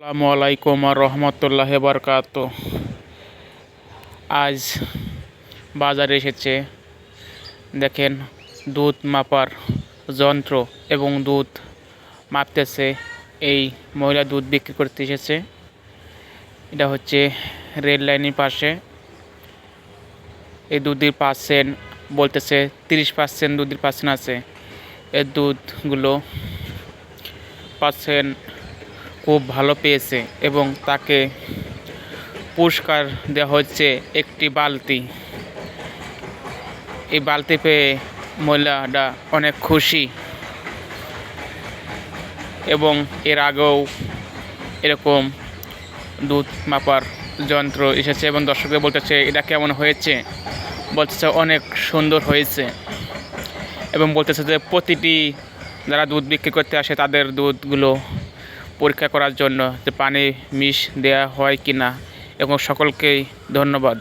আসসালামু আলাইকুম আর রহমতুল্লাহ বারকাত। আজ বাজারে এসেছে, দেখেন, দুধ মাপার যন্ত্র এবং দুধ মাপতেছে। এই মহিলা দুধ বিক্রি করতে এসেছে। এটা হচ্ছে রেল লাইনের পাশে। এই দুধের পার্সেন্ট বলতেছে 30% দুধের পার্সেন্ট আছে। এই দুধগুলো পার্সেন্ট খুব ভালো পেয়েছে এবং তাকে পুরস্কার দেওয়া হচ্ছে একটি বালতি। এই বালতি পেয়ে মহিলাটা অনেক খুশি এবং এর আগেও এরকম দুধ মাপার যন্ত্র এসেছে এবং দর্শকদের বলতেছে এটা কেমন হয়েছে, বলতেছে অনেক সুন্দর হয়েছে এবং বলতেছে যে প্রতিটি যারা দুধ বিক্রি করতে আসে তাদের দুধগুলো পরীক্ষা করার জন্য যে পানি মিশ দেওয়া হয় কি না। এবং সকলকেই ধন্যবাদ।